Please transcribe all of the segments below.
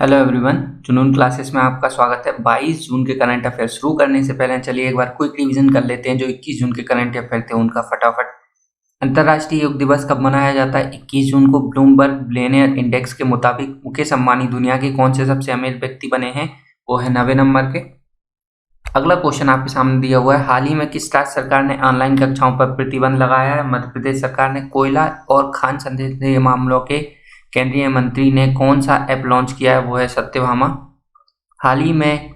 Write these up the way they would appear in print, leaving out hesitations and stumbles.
Hello everyone, जुनून classes में आपका स्वागत है। 22 जून के करंट अफेयर शुरू करने से पहले चलिए एक बार क्विक रिवीजन कर लेते हैं। जो 21 जून के करंट अफेयर थे उनका फटाफट। अंतर्राष्ट्रीय योग दिवस कब मनाया जाता है? 21 जून को। ब्लूमबर्ग बिलियनियर इंडेक्स के मुताबिक मुकेश अंबानी दुनिया के कौन से सबसे अमीर व्यक्ति बने हैं? वो है 90 नंबर के। अगला क्वेश्चन आपके सामने दिया हुआ है, हाल ही में किस राज्य सरकार ने ऑनलाइन कक्षाओं पर प्रतिबंध लगाया है? मध्य प्रदेश सरकार ने। कोयला और खान संसदीय मामलों के केंद्रीय मंत्री ने कौन सा ऐप लॉन्च किया है? वो है सत्यभामा। हाल ही में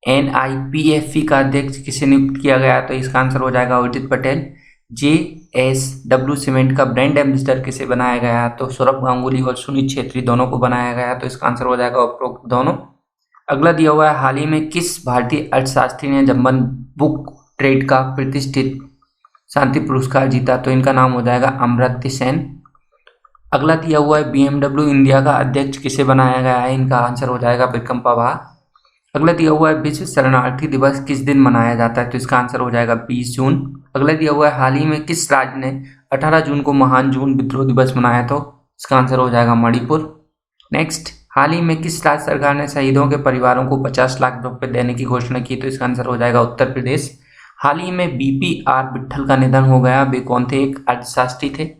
NIPFC का अध्यक्ष किसे नियुक्त किया गया? तो इसका आंसर हो जाएगा उदित पटेल। JSW सीमेंट का ब्रांड एम्बेसडर किसे बनाया गया? तो सौरभ गांगुली और सुनील छेत्री दोनों को बनाया गया। तो इसका आंसर हो जाएगा उपरोक्त दोनों। अगला दिया हुआ है, हाल ही में किस भारतीय अर्थशास्त्री ने जर्मन बुक ट्रेड का प्रतिष्ठित शांति पुरस्कार जीता? तो इनका नाम हो जाएगा अमर्त्य सेन। अगला दिया हुआ है, BMW इंडिया का अध्यक्ष किसे बनाया गया है? इनका आंसर हो जाएगा विक्रम पवार। अगला दिया हुआ है, विश्व शरणार्थी दिवस किस दिन मनाया जाता है? तो इसका आंसर हो जाएगा 20 जून। अगला दिया हुआ है, हाल ही में किस राज्य ने 18 जून को महान जून विद्रोह दिवस मनाया? तो इसका आंसर हो जाएगा मणिपुर। नेक्स्ट, हाल ही में किस राज्य सरकार ने शहीदों के परिवारों को 50 लाख रुपए देने की घोषणा की? तो इसका आंसर हो जाएगा उत्तर प्रदेश। हाल ही में BPR विट्ठल का निधन हो गया। वे कौन थे? एक अर्थशास्त्री थे।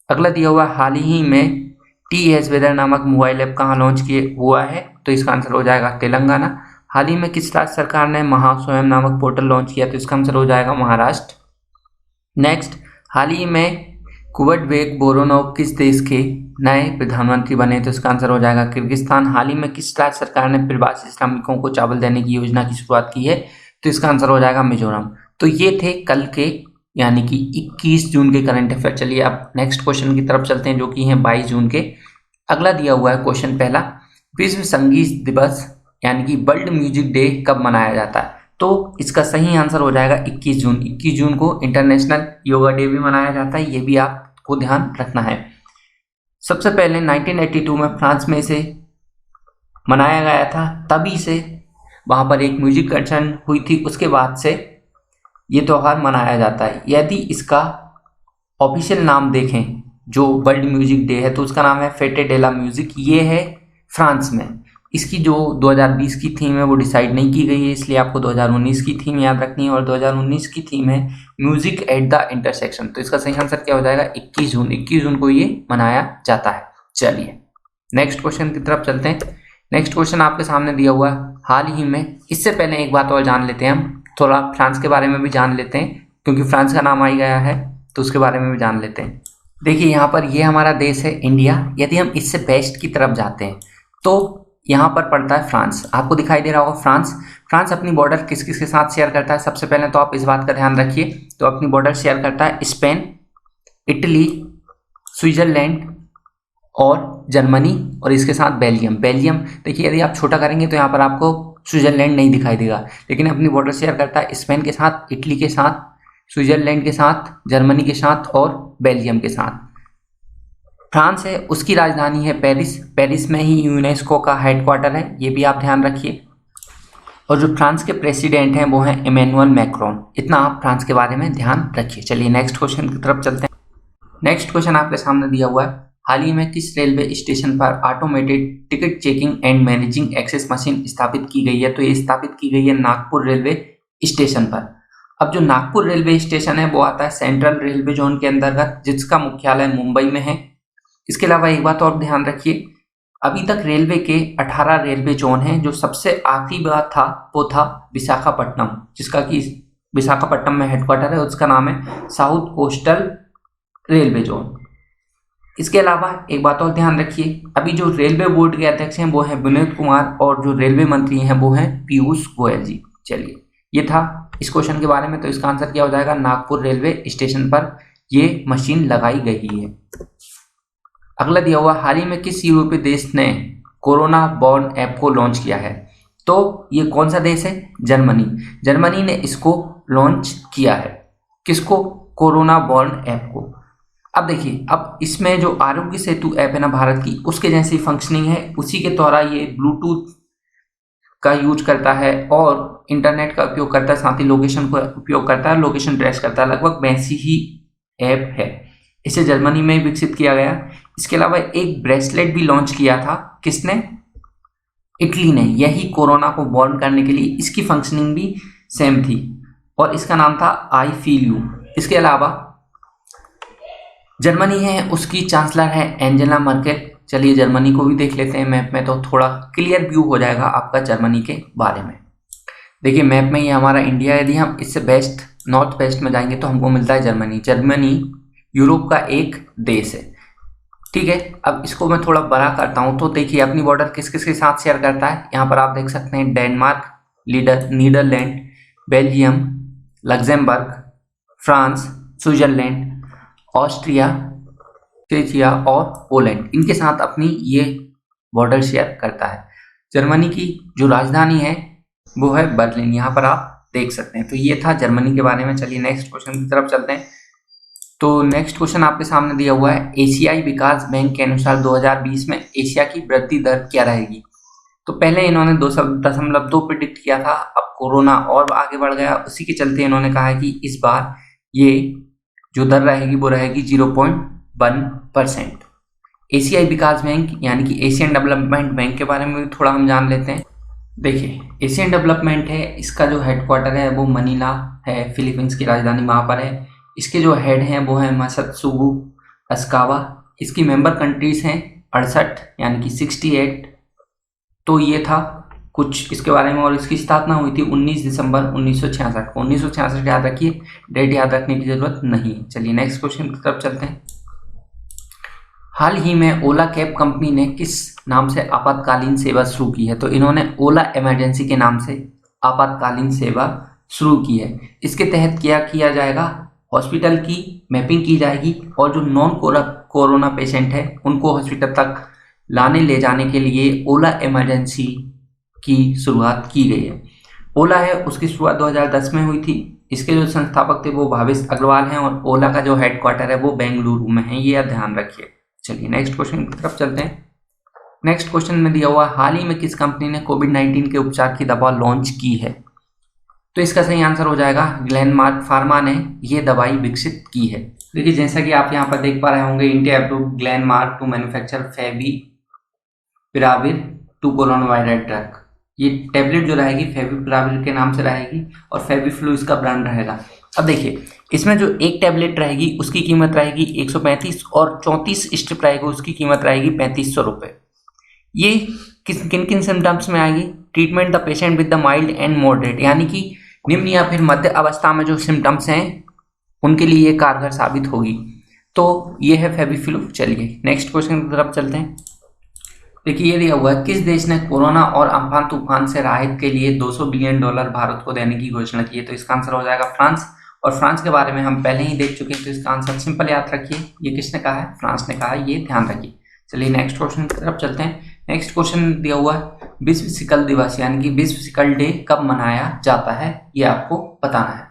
अगला दिया हुआ, हाल ही में TS वेदर नामक मोबाइल ऐप कहाँ लॉन्च किए हुआ है? तो इसका आंसर हो जाएगा तेलंगाना। हाल ही में किस राज्य सरकार ने महास्वयं नामक पोर्टल लॉन्च किया? तो इसका आंसर हो जाएगा महाराष्ट्र। नेक्स्ट, हाल ही में कुवरटबेक बोरोनोव किस देश के नए प्रधानमंत्री बने? तो इसका आंसर हो जाएगा किर्गिस्तान। हाल ही में किस राज्य सरकार ने प्रवासी श्रमिकों को चावल देने की योजना की शुरुआत की है? तो इसका आंसर हो जाएगा मिजोरम। तो ये थे कल के यानी कि 21 जून के करंट अफेयर। चलिए अब नेक्स्ट क्वेश्चन की तरफ चलते हैं जो कि हैं 22 जून के। अगला दिया हुआ है क्वेश्चन पहला, विश्व संगीत दिवस यानी कि वर्ल्ड म्यूजिक डे कब मनाया जाता है? तो इसका सही आंसर हो जाएगा 21 जून। 21 जून को इंटरनेशनल योगा डे भी मनाया जाता है, ये भी आपको ध्यान रखना है। सबसे पहले 1982 में फ्रांस में इसे मनाया गया था, तभी से वहाँ पर एक म्यूजिक कंसर्ट हुई थी, उसके बाद से ये त्यौहार मनाया जाता है। यदि इसका ऑफिशियल नाम देखें जो वर्ल्ड म्यूजिक डे है तो उसका नाम है फेटे डेला म्यूजिक। ये है फ्रांस में। इसकी जो 2020 की थीम है वो डिसाइड नहीं की गई है, इसलिए आपको 2019 की थीम याद रखनी है। और 2019 की थीम है म्यूजिक एट द इंटरसेक्शन। तो इसका सही आंसर क्या हो जाएगा? 21 जून। 21 जून को ये मनाया जाता है। चलिए नेक्स्ट क्वेश्चन की तरफ चलते हैं। नेक्स्ट क्वेश्चन आपके सामने दिया हुआ है, हाल ही में, इससे पहले एक बात और जान लेते हैं हम, थोड़ा फ्रांस के बारे में भी जान लेते हैं क्योंकि फ्रांस का नाम आ ही गया है तो उसके बारे में भी जान लेते हैं। देखिए यहाँ पर ये हमारा देश है इंडिया। यदि हम इससे वेस्ट की तरफ जाते हैं तो यहाँ पर पड़ता है फ्रांस। आपको दिखाई दे रहा होगा फ्रांस। फ्रांस अपनी बॉर्डर किस किस के साथ शेयर करता है? सबसे पहले तो आप इस बात का ध्यान रखिए, तो अपनी बॉर्डर शेयर करता है स्पेन, इटली, स्विट्जरलैंड और जर्मनी, और इसके साथ बेल्जियम। बेल्जियम देखिए यदि आप छोटा करेंगे तो यहाँ पर आपको स्विट्जरलैंड नहीं दिखाई देगा, लेकिन अपनी बॉर्डर शेयर करता है स्पेन के साथ, इटली के साथ, स्विट्जरलैंड के साथ, जर्मनी के साथ और बेल्जियम के साथ। फ्रांस है, उसकी राजधानी है पेरिस। पेरिस में ही यूनेस्को का हेडक्वार्टर है, ये भी आप ध्यान रखिए। और जो फ्रांस के प्रेसिडेंट हैं वो हैं इमैनुअल मैक्रोन। इतना आप फ्रांस के बारे में ध्यान रखिए। चलिए नेक्स्ट क्वेश्चन की तरफ चलते हैं। नेक्स्ट क्वेश्चन आपके सामने दिया हुआ है, हाल ही में किस रेलवे स्टेशन पर automated ticket checking and managing access machine स्थापित की गई है? तो ये स्थापित की गई है नागपुर रेलवे स्टेशन पर। अब जो नागपुर रेलवे स्टेशन है वो आता है सेंट्रल रेलवे जोन के अंतर्गत, जिसका मुख्यालय मुंबई में है। इसके अलावा एक बात और ध्यान रखिए, अभी तक रेलवे के 18 रेलवे जोन हैं। जो सबसे आखिरी बात था वो था विशाखापट्टनम, जिसका कि विशाखापट्टनम में हेडक्वार्टर है, उसका नाम है साउथ कोस्टल रेलवे जोन। इसके अलावा एक बात और ध्यान रखिए, अभी जो रेलवे बोर्ड के अध्यक्ष हैं वो हैं विनोद कुमार और जो रेलवे मंत्री हैं वो हैं पीयूष गोयल जी। चलिए ये था इस क्वेश्चन के बारे में। तो इसका आंसर क्या हो जाएगा? नागपुर रेलवे स्टेशन पर ये मशीन लगाई गई है। अगला दिया हुआ, हाल ही में किस यूरोपीय देश ने कोरोना बॉर्न ऐप को लॉन्च किया है? तो ये कौन सा देश है? जर्मनी। जर्मनी ने इसको लॉन्च किया है। किसको? कोरोना बॉर्न ऐप को। अब देखिए, अब इसमें जो आरोग्य सेतु ऐप है ना भारत की, उसके जैसी फंक्शनिंग है, उसी के द्वारा ये ब्लूटूथ का यूज करता है और इंटरनेट का उपयोग करता है, साथ ही लोकेशन का उपयोग करता है, लोकेशन ट्रेस करता है। लगभग वैसी ही ऐप है। इसे जर्मनी में विकसित किया गया। इसके अलावा एक ब्रेसलेट भी लॉन्च किया था। किसने? इटली ने यही कोरोना को वार्न करने के लिए इसकी फंक्शनिंग भी सेम थी और इसका नाम था आई फील यू। इसके अलावा जर्मनी है, उसकी चांसलर है एंजेला मर्केल। चलिए जर्मनी को भी देख लेते हैं मैप में, तो थोड़ा क्लियर व्यू हो जाएगा आपका जर्मनी के बारे में। देखिए मैप में ये हमारा इंडिया है, यदि हम इससे वेस्ट नॉर्थ वेस्ट में जाएंगे तो हमको मिलता है जर्मनी। जर्मनी यूरोप का एक देश है, ठीक है। अब इसको मैं थोड़ा बड़ा करता हूँ तो देखिए अपनी बॉर्डर किस किस के साथ शेयर करता है। यहाँ पर आप देख सकते हैं Denmark, Netherlands, Belgium, Luxembourg, France, Switzerland, Austria, Czechia और पोलैंड, इनके साथ अपनी ये बॉर्डर शेयर करता है। जर्मनी की जो राजधानी है वो है बर्लिन, यहाँ पर आप देख सकते हैं। तो ये था जर्मनी के बारे में। चलिए नेक्स्ट क्वेश्चन की तरफ चलते हैं। तो नेक्स्ट क्वेश्चन आपके सामने दिया हुआ है, एशियाई विकास बैंक के अनुसार 2020 में एशिया की वृद्धि दर क्या रहेगी। तो पहले इन्होंने 2.2 प्रिडिक्ट किया था, अब कोरोना और आगे बढ़ गया, उसी के चलते इन्होंने कहा है कि इस बार ये जो दर रहेगी वो रहेगी 0.1%। एशियाई विकास बैंक यानी कि एशियन डेवलपमेंट बैंक के बारे में भी थोड़ा हम जान लेते हैं। देखिए एशियन डेवलपमेंट है, इसका जो हेडक्वार्टर है वो मनीला है, फिलीपींस की राजधानी वहाँ पर है। इसके जो हेड हैं वो है मात्सुगु असाकावा। इसकी मेंबर कंट्रीज हैं 68 यानी कि 68। तो ये था कुछ इसके बारे में। और इसकी स्थापना हुई थी 19 दिसंबर 1966 को। 1966 याद रखिए, डेट याद रखने की जरूरत नहीं। चलिए नेक्स्ट क्वेश्चन की तरफ चलते हैं। हाल ही में ओला कैब कंपनी ने किस नाम से आपातकालीन सेवा शुरू की है। तो इन्होंने ओला इमरजेंसी के नाम से आपातकालीन सेवा शुरू की है। इसके तहत क्या किया जाएगा, हॉस्पिटल की मैपिंग की जाएगी और जो नॉन कोरोना पेशेंट है उनको हॉस्पिटल तक लाने ले जाने के लिए ओला इमरजेंसी की शुरुआत की गई है। ओला है उसकी शुरुआत 2010 में हुई थी। इसके जो संस्थापक थे वो भावेश अग्रवाल हैं और ओला का जो हेडक्वार्टर है वो बेंगलुरु में है, ये आप ध्यान रखिए। चलिए नेक्स्ट क्वेश्चन की तरफ चलते हैं। नेक्स्ट क्वेश्चन में दिया हुआ, हाल ही में किस कंपनी ने कोविड-19 के उपचार की दवा लॉन्च की है। तो इसका सही आंसर हो जाएगा ग्लेनमार्क फार्मा ने ये दवाई विकसित की है। देखिए जैसा कि आप यहाँ पर देख पा रहे होंगे, India approved Glenmark to manufacture favipiravir to corona virus drug. ये टैबलेट जो रहेगी फेविपिराविर के नाम से रहेगी और फेविफ्लू इसका ब्रांड रहेगा। अब देखिए इसमें जो एक टैबलेट रहेगी उसकी कीमत रहेगी 135 और 34 स्ट्रिप रहेगी उसकी कीमत रहेगी 3500 रुपये। ये किन किन सिम्टम्स में आएगी, treatment the patient with the mild and moderate, यानी कि निम्न या फिर मध्य अवस्था में जो सिम्टम्स हैं उनके लिए ये कारगर साबित होगी। तो ये है फेविफ्लू। चलिए नेक्स्ट क्वेश्चन की तरफ चलते हैं। देखिए ये दिया हुआ है, किस देश ने कोरोना और अम्फान तूफान से राहत के लिए $200 बिलियन भारत को देने की घोषणा की है। तो इसका आंसर हो जाएगा फ्रांस। और फ्रांस के बारे में हम पहले ही देख चुके हैं, तो इसका आंसर सिंपल याद रखिए, ये किसने कहा है, फ्रांस ने कहा है, ये ध्यान रखिए। चलिए नेक्स्ट क्वेश्चन की तरफ चलते हैं। नेक्स्ट क्वेश्चन दिया हुआ है, विश्व सिकल दिवस यानी कि विश्व सिकल डे कब मनाया जाता है, ये आपको बताना है।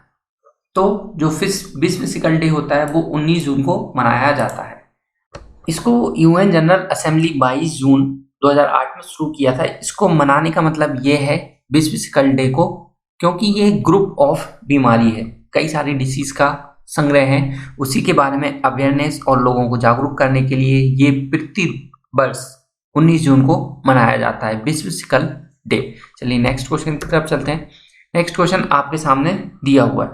तो जो विश्व सिकल डे होता है वो 19 जून को मनाया जाता है। इसको यूएन जनरल असेंबली 22 जून 2008 में शुरू किया था। इसको मनाने का मतलब ये है विश्व सिकल डे को, क्योंकि ये ग्रुप ऑफ बीमारी है, कई सारी डिसीज का संग्रह है, उसी के बारे में अवेयरनेस और लोगों को जागरूक करने के लिए ये प्रति वर्ष 19 जून को मनाया जाता है विश्व सिकल डे। चलिए नेक्स्ट क्वेश्चन की तरफ चलते हैं। नेक्स्ट क्वेश्चन आपके सामने दिया हुआ है,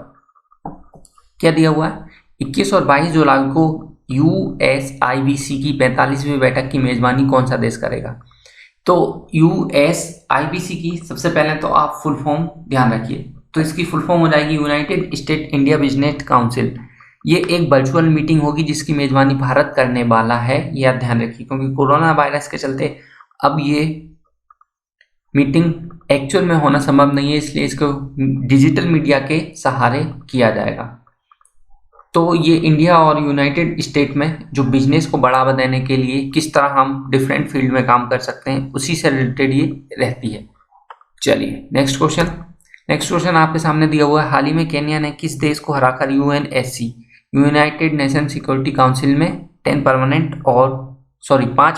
क्या दिया हुआ है, 21 और 22 जुलाई को USIBC की 45वीं बैठक की मेजबानी कौन सा देश करेगा। तो USIBC की सबसे पहले तो आप फुल फॉर्म ध्यान रखिए, तो इसकी फुल फॉर्म हो जाएगी United state India business council. ये एक वर्चुअल मीटिंग होगी जिसकी मेजबानी भारत करने वाला है, ये आप ध्यान रखिए, क्योंकि कोरोना वायरस के चलते अब ये मीटिंग एक्चुअल में होना संभव नहीं है, इसलिए इसको डिजिटल मीडिया के सहारे किया जाएगा। तो ये इंडिया और यूनाइटेड स्टेट में जो बिजनेस को बढ़ावा देने के लिए किस तरह हम डिफरेंट फील्ड में काम कर सकते हैं उसी से रिलेटेड ये रहती है। चलिए नेक्स्ट क्वेश्चन आपके सामने दिया हुआ है, हाल ही में केन्या ने किस देश को हराकर UNSC United nation security council में 5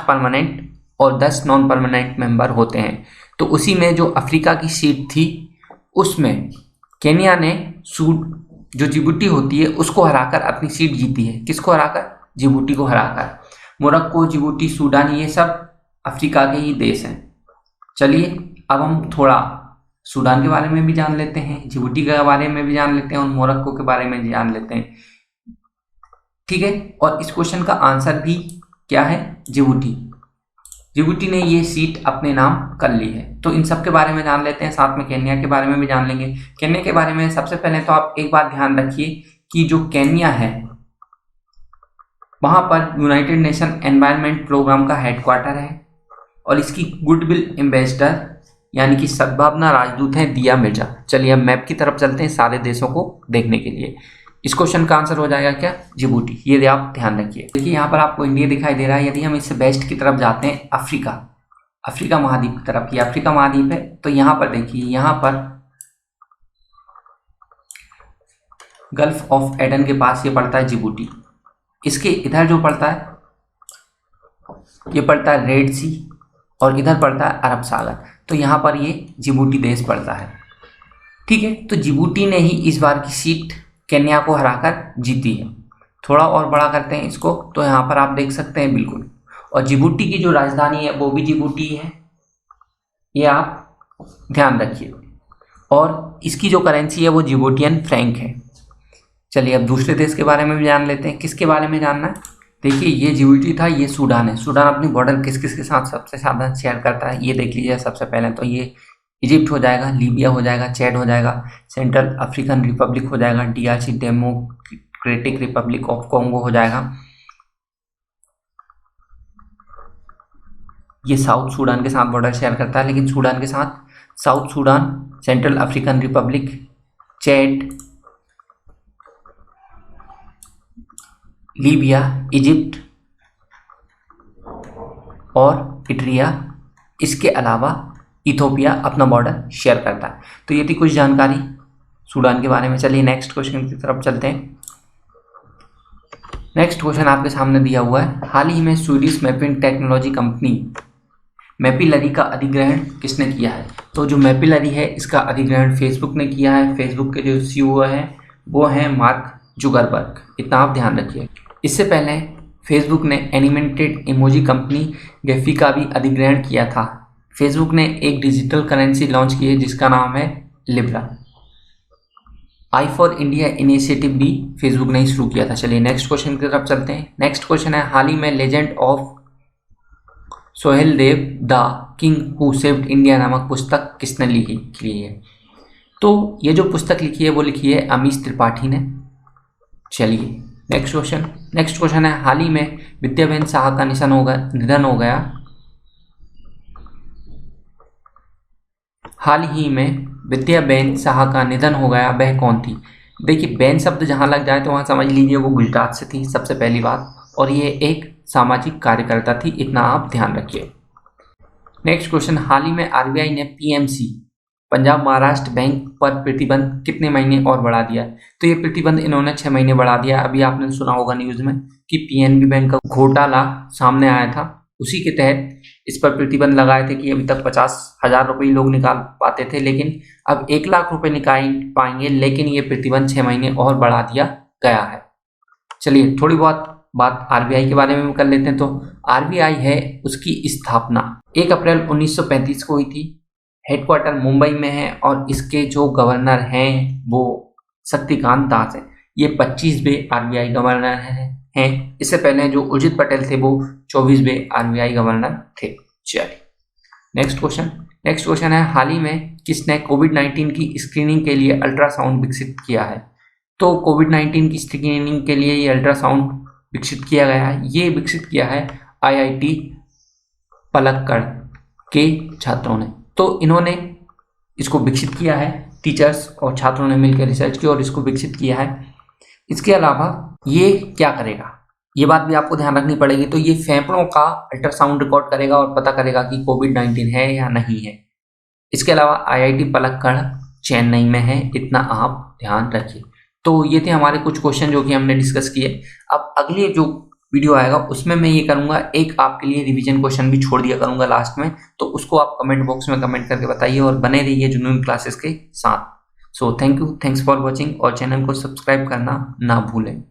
परमानेंट और 10 नॉन परमानेंट मेंबर होते हैं। तो उसी में जो अफ्रीका की सीट थी उसमें केन्या ने जो जिबूटी होती है उसको हराकर अपनी सीट जीती है। किसको हराकर, जिबूटी को हराकर। मोरक्को, जिबूटी, सूडान ये सब अफ्रीका के ही देश हैं। चलिए अब हम थोड़ा सूडान के बारे में भी जान लेते हैं, जिबूटी के बारे में भी जान लेते हैं और मोरक्को के बारे में जान लेते हैं। ठीक है, और इस क्वेश्चन का आंसर भी क्या है, जिबूटी। जिबूटी ने ये सीट अपने नाम कर ली है। तो इन सब के बारे में जान लेते हैं, साथ में केन्या के बारे में भी जान लेंगे। केन्या के बारे में सबसे पहले तो आप एक बात ध्यान रखिए कि जो केन्या है वहां पर यूनाइटेड नेशन एनवायरनमेंट प्रोग्राम का हेडक्वार्टर है और इसकी गुडविल एम्बेसडर यानी कि सद्भावना राजदूत है दिया मिर्जा। चलिए अब मैप की तरफ चलते हैं सारे देशों को देखने के लिए। इस क्वेश्चन का आंसर हो जाएगा क्या, जिबूटी। ये आप ध्यान रखिए। देखिए यहाँ पर आपको इंडिया दिखाई दे रहा है। यदि हम इससे वेस्ट की तरफ जाते हैं, अफ्रीका महाद्वीप की तरफ, ये अफ्रीका महाद्वीप है। तो यहाँ पर देखिए, यहाँ पर गल्फ ऑफ एडन के पास ये पड़ता है जिबूटी। इसके इधर जो पड़ता है ये पड़ता है रेड सी और इधर पड़ता है अरब सागर। तो यहाँ पर ये जिबूटी देश पड़ता है। ठीक है, तो जिबूटी ने ही इस बार की सीट केन्या को हराकर जीती है। थोड़ा और बड़ा करते हैं इसको, तो यहाँ पर आप देख सकते हैं बिल्कुल। और जिबूटी की जो राजधानी है वो भी जिबूटी है, ये आप ध्यान रखिए। और इसकी जो करेंसी है वो जिबूटियन फ्रैंक है। चलिए अब दूसरे देश के बारे में भी जान लेते हैं। किसके बारे में जानना है, देखिए ये जिबूटी था, ये सूडान है। सूडान अपनी बॉर्डर किस किस के साथ सबसे ज़्यादा शेयर करता है, ये देख लीजिए। सबसे पहले तो ये इजिप्ट हो जाएगा, लीबिया हो जाएगा, चैड हो जाएगा, सेंट्रल अफ्रीकन रिपब्लिक हो जाएगा, DRC democratic Republic of Congo हो जाएगा। ये साउथ सूडान के साथ बॉर्डर शेयर करता है, लेकिन सूडान के साथ south Sudan, central African Republic, Chad, Libya, Egypt और इटरिया, इसके अलावा इथोपिया अपना बॉर्डर शेयर करता है। तो ये थी कुछ जानकारी सूडान के बारे में। चलिए नेक्स्ट क्वेश्चन की तरफ चलते हैं। नेक्स्ट क्वेश्चन आपके सामने दिया हुआ है। हाल ही में स्वीडिश मैपिंग टेक्नोलॉजी कंपनी मैपिलरी का अधिग्रहण किसने किया है। तो जो मैपिलरी है इसका अधिग्रहण फेसबुक ने किया है। फेसबुक के जो CEO हैं वो हैं मार्क जुकरबर्ग, इतना आप ध्यान रखिए। इससे पहले फेसबुक ने एनिमेटेड इमोजी कंपनी गेफी का भी अधिग्रहण किया था। फेसबुक ने एक डिजिटल करेंसी लॉन्च की है जिसका नाम है Libra. I for India initiative भी फेसबुक ने ही शुरू किया था। चलिए नेक्स्ट क्वेश्चन की तरफ चलते हैं। नेक्स्ट क्वेश्चन है, हाल ही में legend of Suheldev the king who saved India नामक पुस्तक किसने लिखी है। तो ये जो पुस्तक लिखी है वो लिखी है अमीश त्रिपाठी ने। चलिए नेक्स्ट क्वेश्चन है, हाल ही में विद्याबेन साहा का निधन हो गया। हाल ही में विद्याबेन साहा का निधन हो गया, वह कौन थी। देखिए बेन शब्द जहाँ लग जाए तो वहाँ समझ लीजिए वो गुजरात से थी, सबसे पहली बात। और ये एक सामाजिक कार्यकर्ता थी, इतना आप ध्यान रखिए। नेक्स्ट क्वेश्चन, हाल ही में RBI ने PMC पंजाब महाराष्ट्र बैंक पर प्रतिबंध कितने महीने और बढ़ा दिया। तो ये प्रतिबंध इन्होंने 6 महीने बढ़ा दिया। अभी आपने सुना होगा न्यूज़ में कि PNB बैंक का घोटाला सामने आया था, उसी के तहत इस पर प्रतिबंध लगाए थे कि अभी तक 50,000 रुपये लोग निकाल पाते थे, लेकिन अब 1 लाख रुपए निकाल पाएंगे। लेकिन ये प्रतिबंध 6 महीने और बढ़ा दिया गया है। चलिए थोड़ी बहुत बात RBI के बारे में कर लेते हैं। तो RBI है, उसकी स्थापना 1 अप्रैल 1935 को हुई थी। हेडक्वार्टर मुंबई में है और इसके जो गवर्नर हैं वो शक्तिकांत दास हैं। ये 25वें RBI गवर्नर हैं। इससे पहले जो उर्जित पटेल थे वो 24वें RBI गवर्नर थे। चलिए नेक्स्ट क्वेश्चन है, हाल ही में किसने कोविड-19 की स्क्रीनिंग के लिए अल्ट्रासाउंड विकसित किया है। तो कोविड-19 की स्क्रीनिंग के लिए ये अल्ट्रासाउंड विकसित किया गया है। ये विकसित किया है IIT पलक्कड़ के छात्रों ने। तो इन्होंने इसको विकसित किया है, टीचर्स और छात्रों ने मिलकर रिसर्च की और इसको विकसित किया है। इसके अलावा ये क्या करेगा, ये बात भी आपको ध्यान रखनी पड़ेगी। तो ये फेफड़ों का अल्ट्रासाउंड रिकॉर्ड करेगा और पता करेगा कि कोविड-19 है या नहीं है। इसके अलावा IIT पलक्कड़ चेन्नई में है, इतना आप ध्यान रखिए। तो ये थे हमारे कुछ क्वेश्चन जो कि हमने डिस्कस किए। अब अगले जो वीडियो आएगा उसमें मैं ये करूंगा, एक आपके लिए रिवीजन क्वेश्चन भी छोड़ दिया करूंगा लास्ट में, तो उसको आप कमेंट बॉक्स में कमेंट करके बताइए और बने रहिए जुनून क्लासेस के साथ। So thank you, thanks for watching और चैनल को सब्सक्राइब करना ना भूलें।